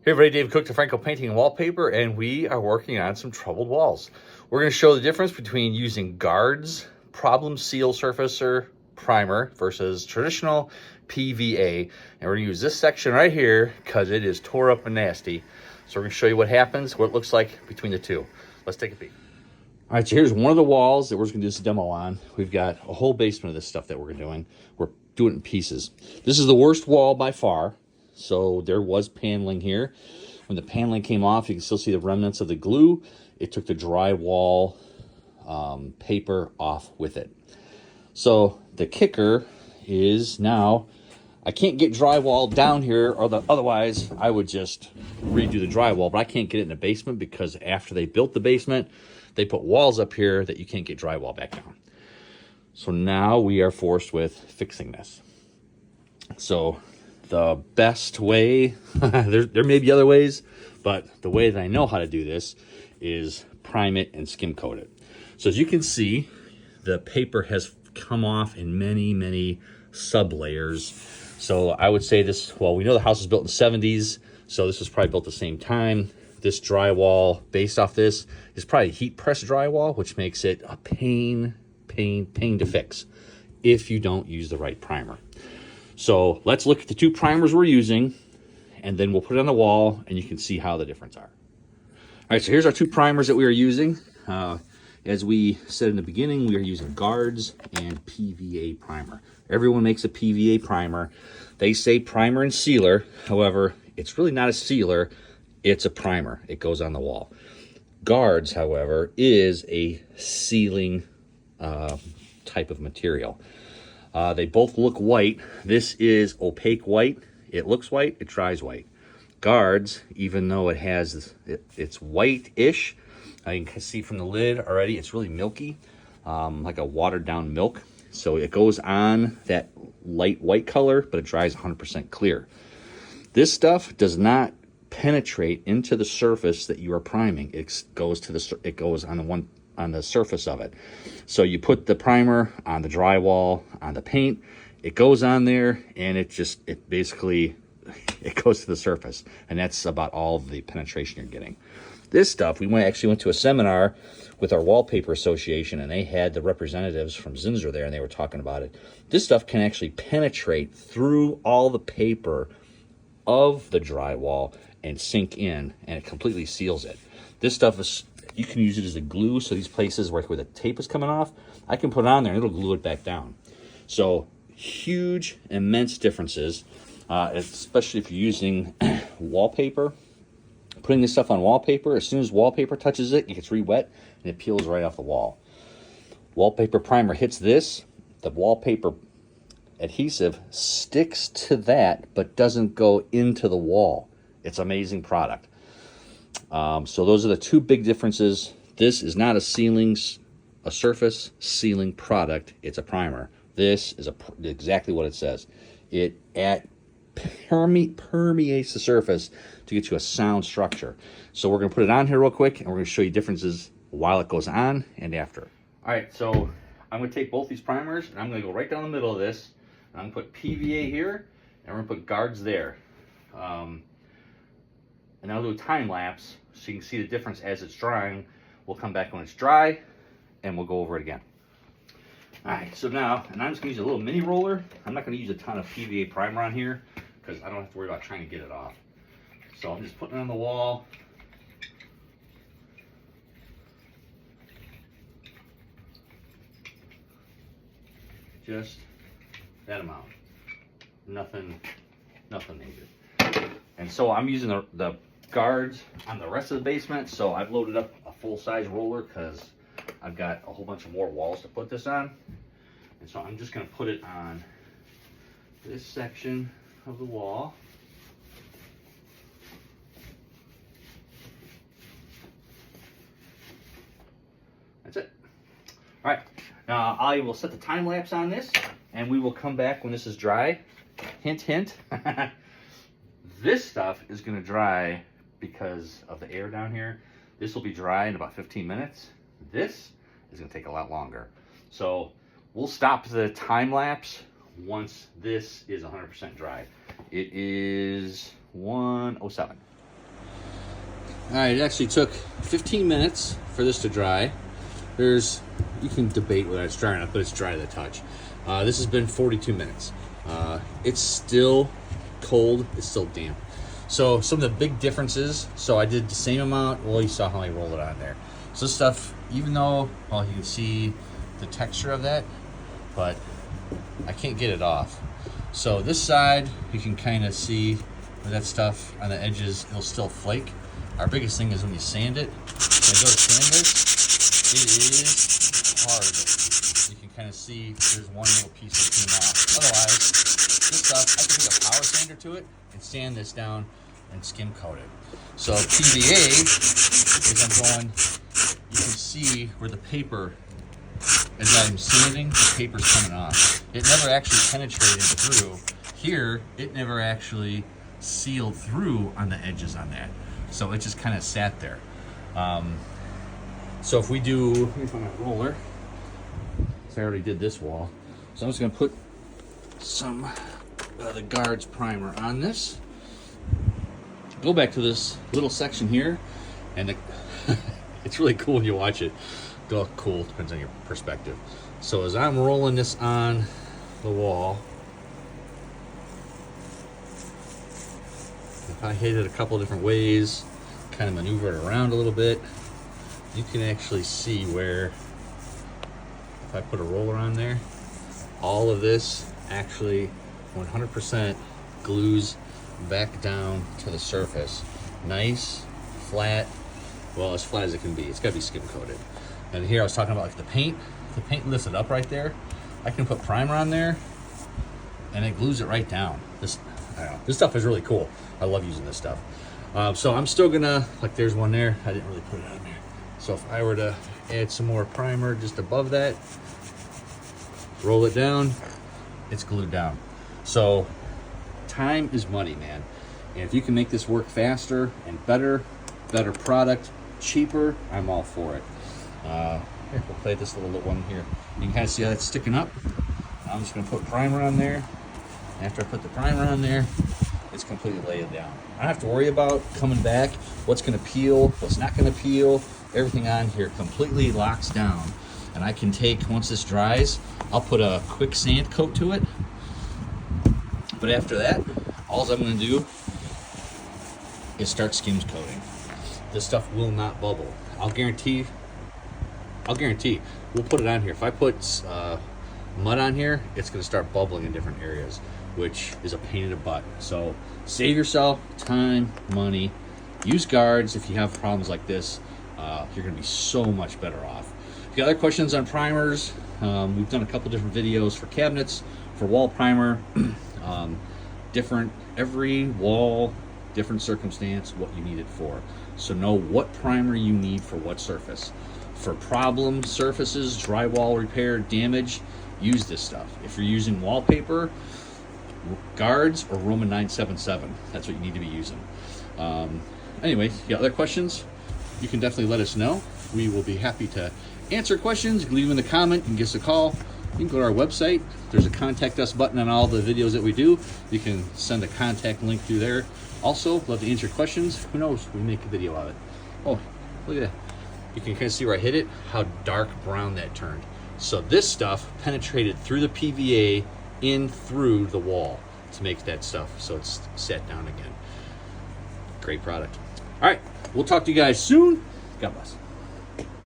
Hey everybody, Dave Cook, DeFranco Painting and Wallpaper, and we are working on some troubled walls. We're going to show the difference between using Gardz Problem Seal Surfacer Primer versus traditional PVA. And we're going to use this section right here because it is tore up and nasty. So we're going to show you what happens, what it looks like between the two. Let's take a peek. All right, so here's one of the walls that we're going to do this demo on. We've got a whole basement of this stuff that we're doing. We're doing it in pieces. This is the worst wall by far. So there was paneling here. When the paneling came off, you can still see the remnants of the glue. It took the drywall paper off with it. So the kicker is now I can't get drywall down here, or otherwise I would just redo the drywall, but I can't get it in the basement because after they built the basement, they put walls up here that you can't get drywall back down. So now we are forced with fixing this. So the best way, there may be other ways, but the way that I know how to do this is prime it and skim coat it. So as you can see, the paper has come off in many sub layers. So I would say this, well, we know the house was built in the 70s, so this was probably built at the same time. This drywall based off this is probably heat press drywall, which makes it a pain to fix if you don't use the right primer. So let's look at the two primers we're using, and then we'll put it on the wall and you can see how the difference are. All right, so here's our two primers that we are using. As we said in the beginning, we are using Gardz and PVA primer. Everyone makes a PVA primer. They say primer and sealer. However, it's really not a sealer. It's a primer. It goes on the wall. Gardz, however, is a sealing type of material. They both look white. This is opaque white. It looks white, it dries white. Gardz, even though it has, it's white-ish, you can see from the lid already, it's really milky, like a watered down milk. So it goes on that light white color, but it dries 100% clear. This stuff does not penetrate into the surface that you are priming. It goes on the surface of it. So you put the primer on the drywall, on the paint, it goes on there, and it basically goes to the surface. And that's about all of the penetration you're getting. This stuff, we actually went to a seminar with our Wallpaper Association, and they had the representatives from Zinsser there, and they were talking about it. This stuff can actually penetrate through all the paper of the drywall and sink in, and it completely seals it. This stuff is, you can use it as a glue, so these places where the tape is coming off, I can put it on there and it'll glue it back down. So huge, immense differences, especially if you're using wallpaper. Putting this stuff on wallpaper, as soon as wallpaper touches it, it gets re-wet and it peels right off the wall. Wallpaper primer hits this, the wallpaper adhesive sticks to that but doesn't go into the wall. It's an amazing product. So those are the two big differences. This is not a surface sealing product. It's a primer. This is exactly what it says. It permeates the surface to get you a sound structure. So we're going to put it on here real quick, and we're going to show you differences while it goes on and after. All right, so I'm going to take both these primers, and I'm going to go right down the middle of this. And I'm going to put PVA here, and we're going to put Gardz there. And I'll do a time lapse so you can see the difference as it's drying. We'll come back when it's dry and we'll go over it again. All right, so now, and I'm just gonna use a little mini roller. I'm not gonna use a ton of PVA primer on here because I don't have to worry about trying to get it off. So I'm just putting it on the wall. Just that amount. Nothing major. And so I'm using the Gardz on the rest of the basement. So I've loaded up a full-size roller because I've got a whole bunch of more walls to put this on. And so I'm just going to put it on this section of the wall. That's it. All right, now I will set the time lapse on this, and we will come back when this is dry. Hint, hint. This stuff is going to dry because of the air down here. This will be dry in about 15 minutes. This is going to take a lot longer. So we'll stop the time lapse once this is 100% dry. It is 1:07. All right, it actually took 15 minutes for this to dry. You can debate whether it's dry enough, but it's dry to the touch. This has been 42 minutes. It's still cold, it's still damp. So some of the big differences, so I did the same amount, well, you saw how I rolled it on there. So this stuff, even though, well, you can see the texture of that, but I can't get it off. So this side, you can kind of see where that stuff on the edges, it'll still flake. Our biggest thing is when you sand it, when you go to sand this, it is hard. You can kind of see there's one little piece that came off. Otherwise, this stuff, I can take a power sander to it and sand this down and skim coat it. So PVA, as I'm going, you can see where the paper, as I'm sanding, the paper's coming off. It never actually penetrated through. Here, it never actually sealed through on the edges on that. So it just kind of sat there. So if we do, let me find my roller. So I already did this wall. So I'm just gonna put some the Gardz primer on this. Go back to this little section here, and it's really cool when you watch it. Go cool, depends on your perspective. So as I'm rolling this on the wall, if I hit it a couple different ways, kind of maneuver it around a little bit, you can actually see where, if I put a roller on there, all of this actually 100% glues back down to the surface. Nice, flat, well, as flat as it can be. It's gotta be skim coated. And here I was talking about like the paint lifts it up right there. I can put primer on there and it glues it right down. This stuff is really cool. I love using this stuff. So I'm still gonna, like there's one there, I didn't really put it on there. So if I were to add some more primer just above that, roll it down, it's glued down. So time is money, man. And if you can make this work faster and better product, cheaper, I'm all for it. Here, we'll play this little one here. You can kind of see how that's sticking up. I'm just gonna put primer on there. After I put the primer on there, it's completely laid down. I don't have to worry about coming back, what's gonna peel, what's not gonna peel. Everything on here completely locks down. And I can take, once this dries, I'll put a quick sand coat to it. But after that, all I'm gonna do is start skim coating. This stuff will not bubble. I'll guarantee, we'll put it on here. If I put mud on here, it's gonna start bubbling in different areas, which is a pain in the butt. So save yourself time, money. Use Gardz if you have problems like this. You're gonna be so much better off. If you got other questions on primers, we've done a couple different videos for cabinets, for wall primer, every wall, different circumstance, what you need it for. So know what primer you need for what surface. For problem surfaces, drywall repair, damage, use this stuff. If you're using wallpaper, Gardz or Roman 977, that's what you need to be using. Anyway, if you got other questions, you can definitely let us know. We will be happy to answer questions. You can leave them in the comment, you can give us a call. You can go to our website. There's a contact us button on all the videos that we do. You can send a contact link through there. Also, love to answer questions. Who knows, we make a video of it. Oh, look at that. You can kind of see where I hit it, how dark brown that turned. So this stuff penetrated through the PVA in through the wall to make that stuff so it's set down again. Great product. All right, we'll talk to you guys soon. God bless.